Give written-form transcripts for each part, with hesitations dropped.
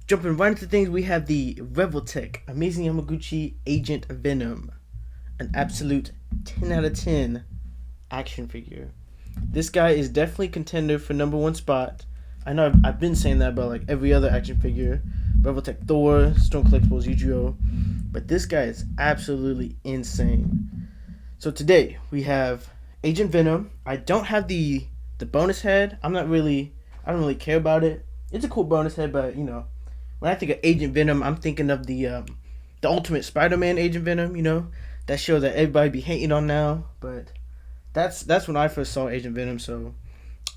jumping right into things, we have the Revoltech Amazing Yamaguchi Agent Venom, an absolute 10 out of 10 action figure. This guy is definitely contender for #1 spot. I know I've been saying that about like every other action figure, Revoltech Thor, Stone Collectibles, Yu-Gi-Oh, but this guy is absolutely insane. So today we have Agent Venom. I don't have the bonus head. I don't really care about it. It's a cool bonus head, but you know, when I think of Agent Venom, I'm thinking of the Ultimate Spider-Man Agent Venom. You know, that show that everybody be hating on now, but that's when I first saw Agent Venom. So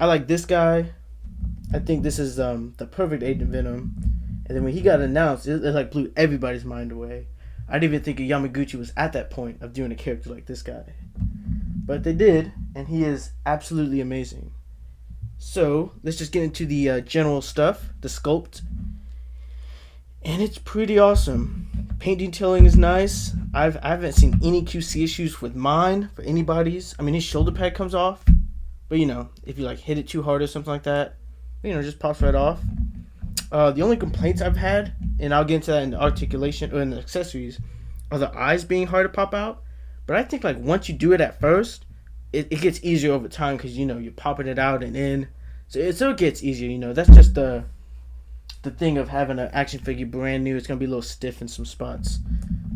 I like this guy. I think this is the perfect Agent Venom. And then when he got announced, it like blew everybody's mind away. I didn't even think Yamaguchi was at that point of doing a character like this guy, but they did, and he is absolutely amazing. So let's just get into the general stuff, the sculpt, and it's pretty awesome. Paint detailing is nice. I haven't seen any QC issues with mine for anybody's. I mean, his shoulder pad comes off, but you know, if you like hit it too hard or something like that, you know, just pops right off. The only complaints I've had, and I'll get into that in the articulation or in the accessories, are the eyes being hard to pop out. But I think like once you do it at first, it gets easier over time because you know you're popping it out and in, so it gets easier. You know, that's just the thing of having an action figure brand new. It's gonna be a little stiff in some spots,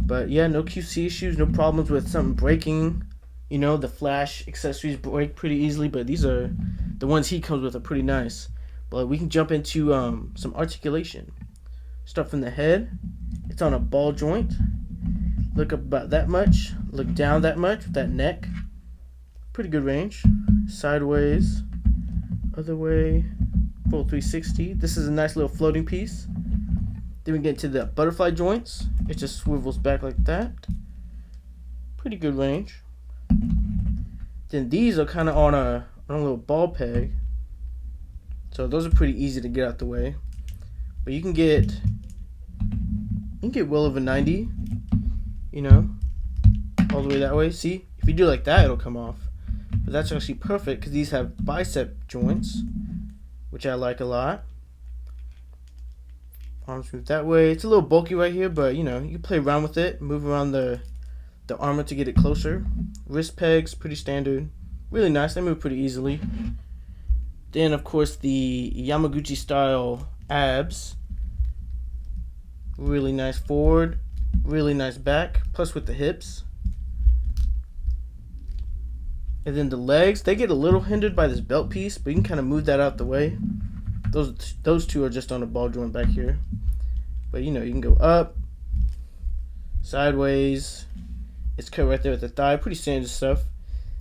but yeah, no QC issues, no problems with something breaking. You know, the flash accessories break pretty easily, but these are the ones he comes with are pretty nice. But we can jump into some articulation. Start from the head. It's on a ball joint. Look up about that much. Look down that much with that neck. Pretty good range. Sideways. Other way. Full 360. This is a nice little floating piece. Then we get to the butterfly joints. It just swivels back like that. Pretty good range. Then these are kind of on a little ball peg. So those are pretty easy to get out the way. But you can get well over 90, you know, all the way that way. See, if you do like that, it'll come off. But that's actually perfect because these have bicep joints, which I like a lot. Arms move that way. It's a little bulky right here, but you know, you can play around with it, move around the armor to get it closer. Wrist pegs, pretty standard. Really nice. They move pretty easily. Then, of course, the Yamaguchi style abs. Really nice forward, really nice back, plus with the hips. And then the legs, they get a little hindered by this belt piece, but you can kind of move that out the way. Those two are just on a ball joint back here. But you know, you can go up, sideways. It's cut right there at the thigh. Pretty standard stuff.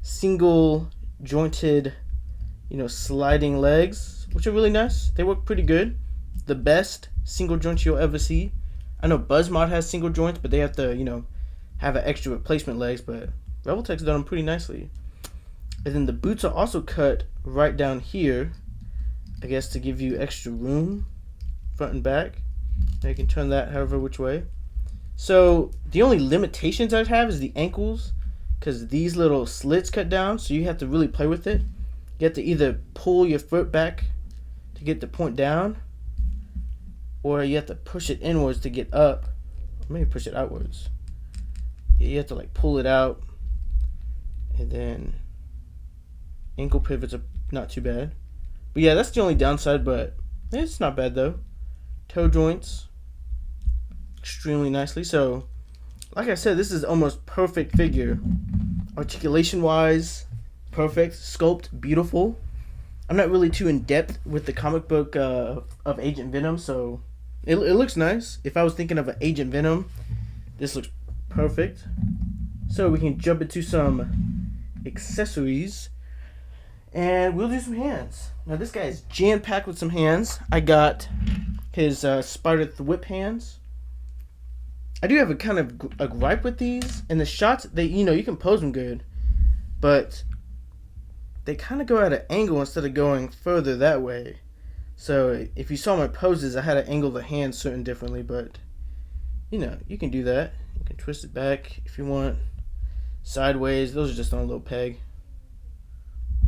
Single jointed, you know, sliding legs, which are really nice. They work pretty good. The best single joints you'll ever see. I know BuzzMod has single joints, but they have to, you know, have an extra replacement legs, but Revoltech's done them pretty nicely. And then the boots are also cut right down here, I guess to give you extra room, front and back. Now you can turn that however which way. So the only limitations I'd have is the ankles, because these little slits cut down, so you have to really play with it. You have to either pull your foot back to get the point down, or you have to push it inwards to get up. Or maybe push it outwards. You have to like pull it out, and then ankle pivots are not too bad. But yeah, that's the only downside, but it's not bad though. Toe joints, extremely nicely. So, like I said, this is almost perfect figure. Articulation wise, perfect. Sculpt, beautiful. I'm not really too in depth with the comic book of Agent Venom, so it looks nice. If I was thinking of an Agent Venom, this looks perfect. So we can jump into some accessories, and we'll do some hands. Now this guy is jam-packed with some hands. I got his spider whip hands. I do have a kind of a gripe with these. And the shots, you know, you can pose them good, but they kind of go at an angle instead of going further that way. So if you saw my poses, I had to angle the hands certain differently, but you know, you can do that. You can twist it back if you want. Sideways, those are just on a little peg.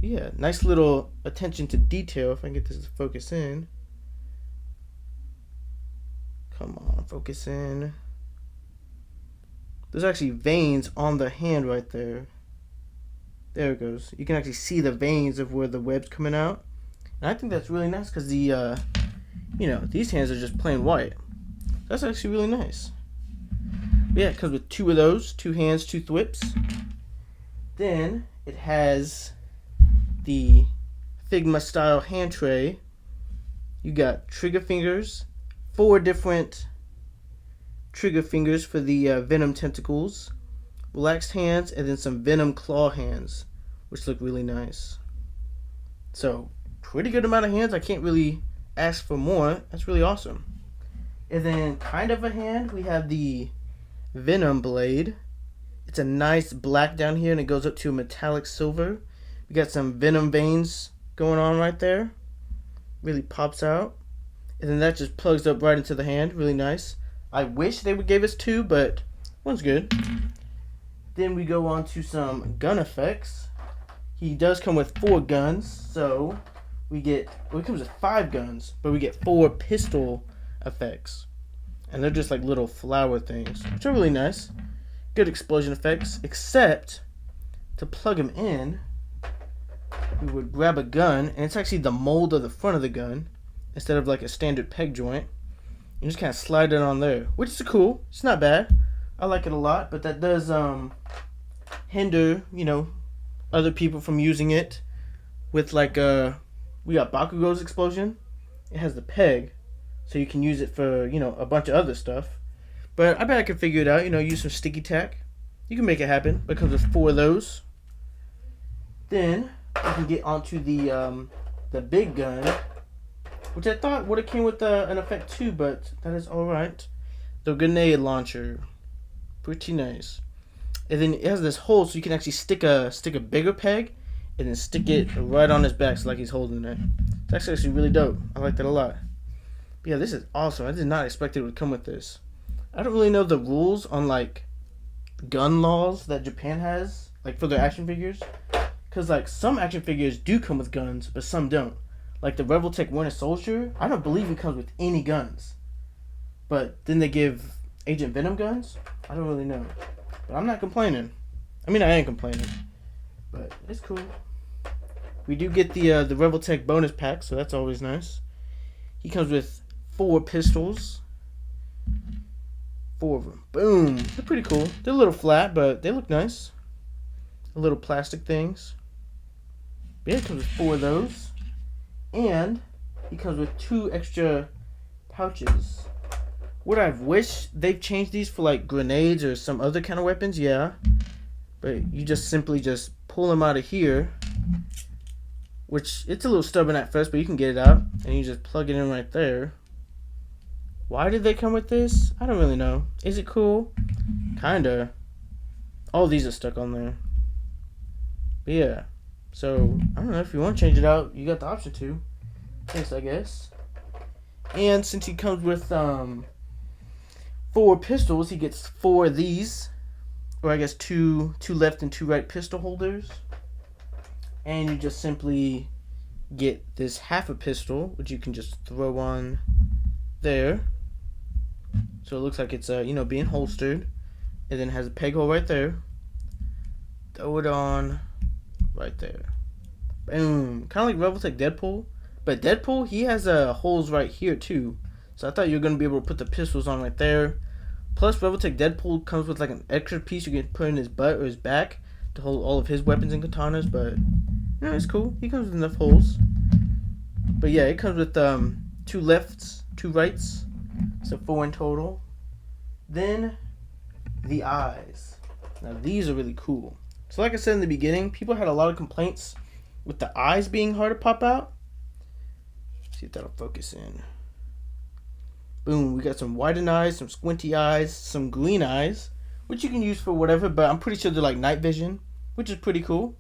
Yeah, nice little attention to detail. If I can get this to focus in. Come on, focus in. There's actually veins on the hand right there. There it goes. You can actually see the veins of where the web's coming out. And I think that's really nice because the, these hands are just plain white. That's actually really nice. But yeah, it comes with 2 of those. 2 hands, 2 thwips. Then it has the Figma style hand tray. You got trigger fingers. 4 different trigger fingers for the Venom tentacles. Relaxed hands, and then some Venom claw hands, which look really nice. So, pretty good amount of hands. I can't really ask for more. That's really awesome. And then, kind of a hand, we have the Venom blade. It's a nice black down here, and it goes up to a metallic silver. We got some Venom veins going on right there. Really pops out. And then that just plugs up right into the hand. Really nice. I wish they would give us 2, but one's good. Then we go on to some gun effects. He does come with 4 guns, so he comes with 5 guns, but we get 4 pistol effects. And they're just like little flower things, which are really nice. Good explosion effects, except to plug them in, we would grab a gun, and it's actually the mold of the front of the gun, instead of like a standard peg joint. You just kind of slide it on there, which is cool. It's not bad. I like it a lot, but that does hinder, other people from using it with like we got Bakugo's explosion. It has the peg, so you can use it for, a bunch of other stuff. But I bet I can figure it out, use some sticky tack. You can make it happen. It comes with 4 of those. Then we can get onto the big gun, which I thought would have came with an effect too, but that is alright. The grenade launcher. Pretty nice. And then it has this hole so you can actually stick a bigger peg and then stick it right on his back, so like he's holding it. It's actually really dope. I like that a lot. But yeah, this is awesome. I did not expect it would come with this. I don't really know the rules on like gun laws that Japan has, like for their action figures. Because like some action figures do come with guns, but some don't. Like the Revoltech Winter Soldier, I don't believe it comes with any guns. But then they give Agent Venom guns? I don't really know. But I'm not complaining. I mean, I ain't complaining. But it's cool. We do get the Revoltech bonus pack, so that's always nice. He comes with 4 pistols. 4 of them. Boom. They're pretty cool. They're a little flat, but they look nice. Little plastic things. But yeah, it comes with 4 of those. And he comes with 2 extra pouches. Would I wish they've changed these for like grenades or some other kind of weapons? Yeah. But you just simply just pull them out of here. Which, it's a little stubborn at first, but you can get it out. And you just plug it in right there. Why did they come with this? I don't really know. Is it cool? Kinda. All these are stuck on there. But yeah. So, I don't know, if you want to change it out, you got the option to. Thanks, I guess. And since he comes with 4 pistols, he gets 4 of these. Or I guess 2 left and 2 right pistol holders. And you just simply get this half a pistol, which you can just throw on there. So it looks like it's being holstered. And then it has a peg hole right there. Throw it on right there. Boom. Kind of like Revoltech Deadpool. But Deadpool, he has holes right here too. So I thought you were going to be able to put the pistols on right there. Plus, Revoltech Deadpool comes with like an extra piece you can put in his butt or his back to hold all of his weapons and katanas. But, it's cool. He comes with enough holes. But yeah, it comes with 2 lefts, 2 rights. So 4 in total. Then, the eyes. Now, these are really cool. So like I said in the beginning, people had a lot of complaints with the eyes being hard to pop out. See if that'll focus in. Boom, we got some widened eyes, some squinty eyes, some green eyes, which you can use for whatever, but I'm pretty sure they're like night vision, which is pretty cool.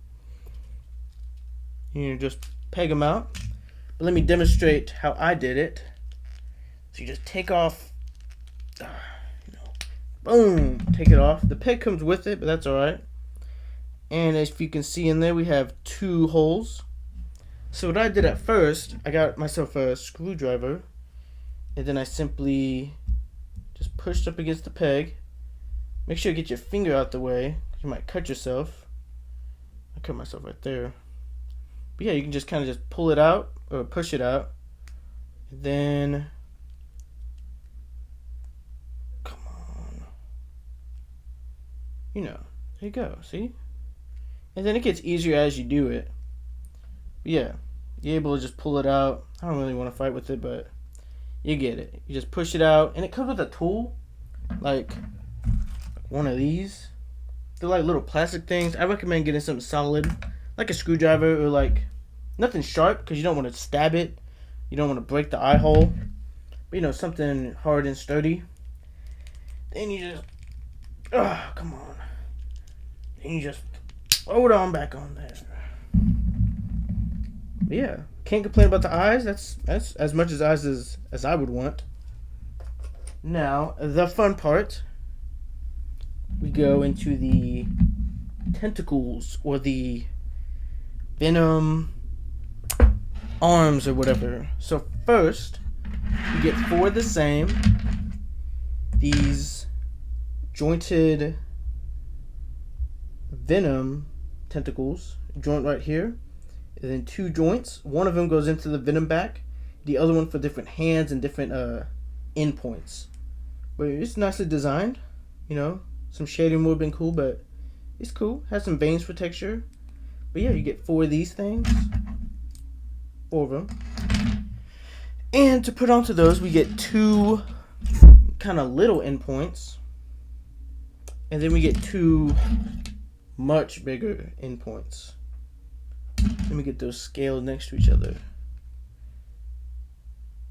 You just peg them out. But let me demonstrate how I did it. So you just take off, boom, take it off. The peg comes with it, but that's alright. And as you can see in there, we have 2 holes. So what I did at first, I got myself a screwdriver. And then I simply just pushed up against the peg. Make sure you get your finger out the way. You might cut yourself. I cut myself right there. But yeah, you can just kind of just pull it out or push it out. And then, come on. You know, there you go, see? And then it gets easier as you do it. But yeah, you're able to just pull it out. I don't really want to fight with it, but you get it. You just push it out, and it comes with a tool, like one of these. They're like little plastic things. I recommend getting something solid, like a screwdriver, or like nothing sharp, because you don't want to stab it. You don't want to break the eye hole. But you know, something hard and sturdy. Then you just, come on. Then you just throw it on back on there. But yeah, can't complain about the eyes. That's as much as eyes as I would want. Now, the fun part. We go into the tentacles, or the Venom arms, or whatever. So first, you get 4 of the same. These jointed Venom tentacles, joint right here, and then 2 joints. One of them goes into the Venom back, the other one for different hands and different endpoints. But it's nicely designed, you know. Some shading would have been cool, but it's cool. Has some veins for texture. But yeah, you get 4 of these things. 4 of them. And to put onto those, we get 2 kind of little endpoints. And then we get 2 much bigger endpoints. Let me get those scaled next to each other.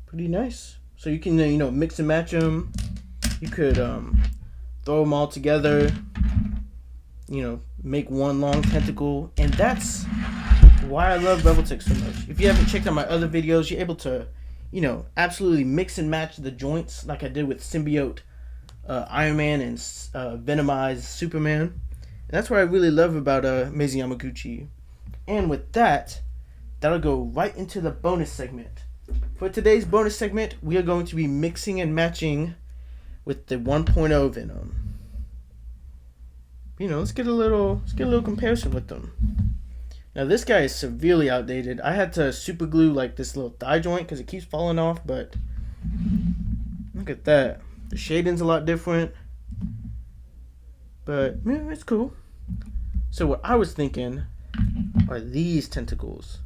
Pretty nice. So you can, you know, mix and match them. You could throw them all together, you know, make one long tentacle. And that's why I love Revoltech so much. If you haven't checked out my other videos, you're able to, you know, absolutely mix and match the joints like I did with Symbiote Iron Man and Venomized Superman. And that's what I really love about Amazing Yamaguchi. And with that, that'll go right into the bonus segment. For today's bonus segment, we are going to be mixing and matching with the 1.0 Venom. You know, let's get a little comparison with them. Now this guy is severely outdated. I had to super glue like this little thigh joint because it keeps falling off, but look at that. The shading's a lot different, but yeah, it's cool. So what I was thinking are these tentacles,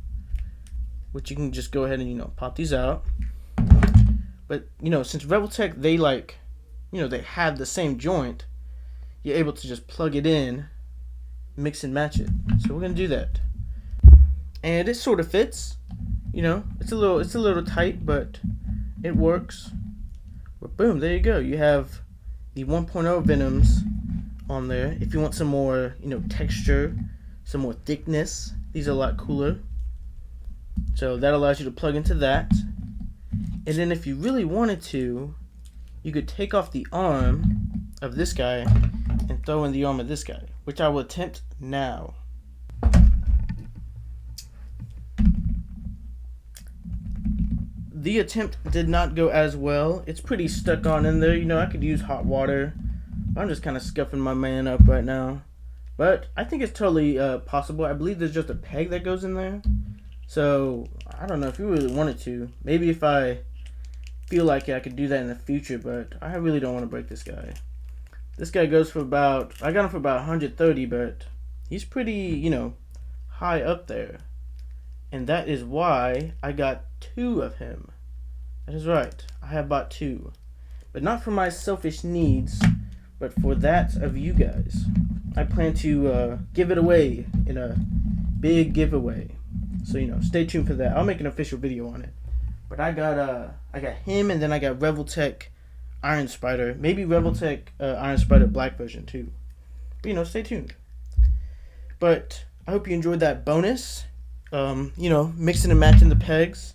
which you can just go ahead and, you know, pop these out. But, you know, since Revoltech, they like, you know, they have the same joint, you're able to just plug it in, mix and match it. So we're gonna do that. And it sort of fits, you know, it's a little tight, but it works. But boom, there you go. You have the 1.0 Venoms on there. If you want some more, you know, texture, some more thickness, these are a lot cooler. So that allows you to plug into that. And then if you really wanted to, you could take off the arm of this guy and throw in the arm of this guy, which I will attempt now. The attempt did not go as well. It's pretty stuck on in there. You know, I could use hot water. I'm just kind of scuffing my man up right now. But I think it's totally possible. I believe there's just a peg that goes in there. So, I don't know if you really wanted to. Maybe if I feel like it, I could do that in the future, but I really don't want to break this guy. This guy goes for about, I got him for about 130, but he's pretty, you know, high up there. And that is why I got 2 of him. That is right, I have bought 2. But not for my selfish needs, but for that of you guys. I plan to give it away in a big giveaway. So, you know, stay tuned for that. I'll make an official video on it. But I got him, and then I got Revoltech Iron Spider. Maybe Revoltech Iron Spider Black version too. But, you know, stay tuned. But I hope you enjoyed that bonus. You know, mixing and matching the pegs.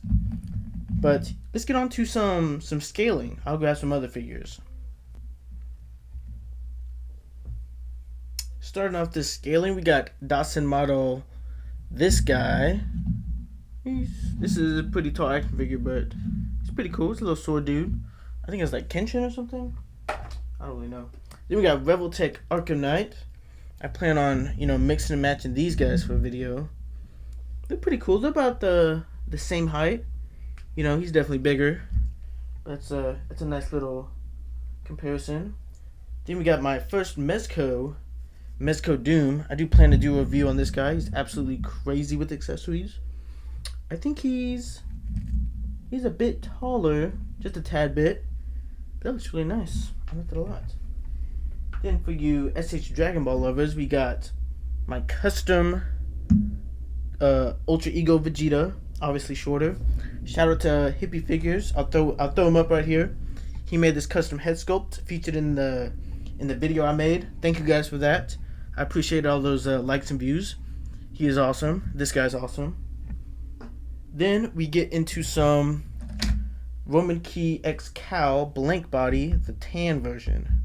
But let's get on to some scaling. I'll grab some other figures. Starting off this scaling, we got Dawson model. This guy, this is a pretty tall action figure, but it's pretty cool. It's a little sword dude. I think it's like Kenshin or something. don't really know. Then we got Revoltech Arcanite. I plan on, mixing and matching these guys for a video. They're pretty cool. They're about the same height. He's definitely bigger. That's a nice little comparison. Then we got my first Mezco Doom. I do plan to do a review on this guy. He's absolutely crazy with accessories. I think he's a bit taller, just a tad bit. That looks really nice. I like it a lot. Then for you SH Dragon Ball lovers, we got my custom Ultra Ego Vegeta, obviously shorter. Shout out to Hippie Figures. I'll throw him up right here. He made this custom head sculpt featured in the video I made. Thank you guys for that. I appreciate all those likes and views. He is awesome. This guy's awesome. Then we get into some Roman Key X Cow blank body, the tan version.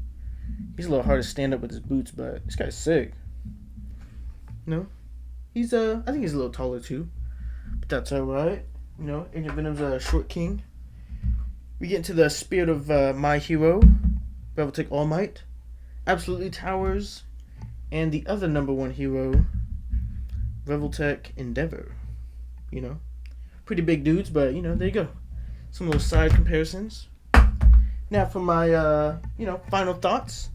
He's a little hard to stand up with his boots, but this guy's sick. He's I think he's a little taller too, but that's alright. Agent Venom's a short king. We get into the spirit of my hero, Revoltech All Might, Absolutely Towers, and the other #1 hero, Revoltech Endeavor. Pretty big dudes, but there you go. Some little side comparisons. Now for my final thoughts.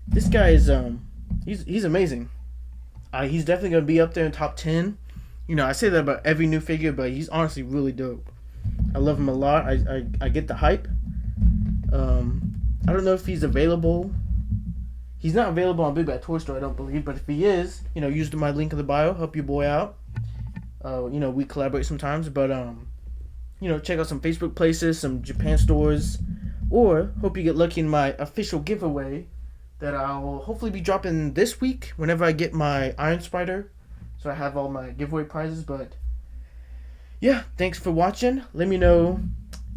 This guy is he's amazing. He's definitely gonna be up there in top 10. I say that about every new figure, but he's honestly really dope. I love him a lot. I get the hype. I don't know if he's available. He's not available on Big Bad Toy Store, I don't believe. But if he is, use my link in the bio. Help your boy out. We collaborate sometimes. But check out some Facebook places, some Japan stores, or hope you get lucky in my official giveaway that I will hopefully be dropping this week whenever I get my Iron Spider. So I have all my giveaway prizes. But yeah, thanks for watching. Let me know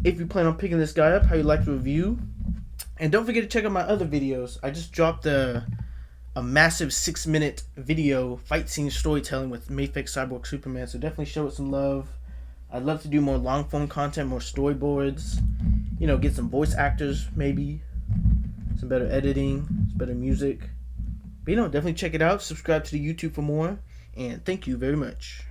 if you plan on picking this guy up, how you like the review. And don't forget to check out my other videos. I just dropped a massive 6-minute video fight scene storytelling with Mayfix Cyborg Superman. So definitely show it some love. I'd love to do more long form content, more storyboards. Get some voice actors maybe. Some better editing, some better music. But definitely check it out. Subscribe to the YouTube for more. And thank you very much.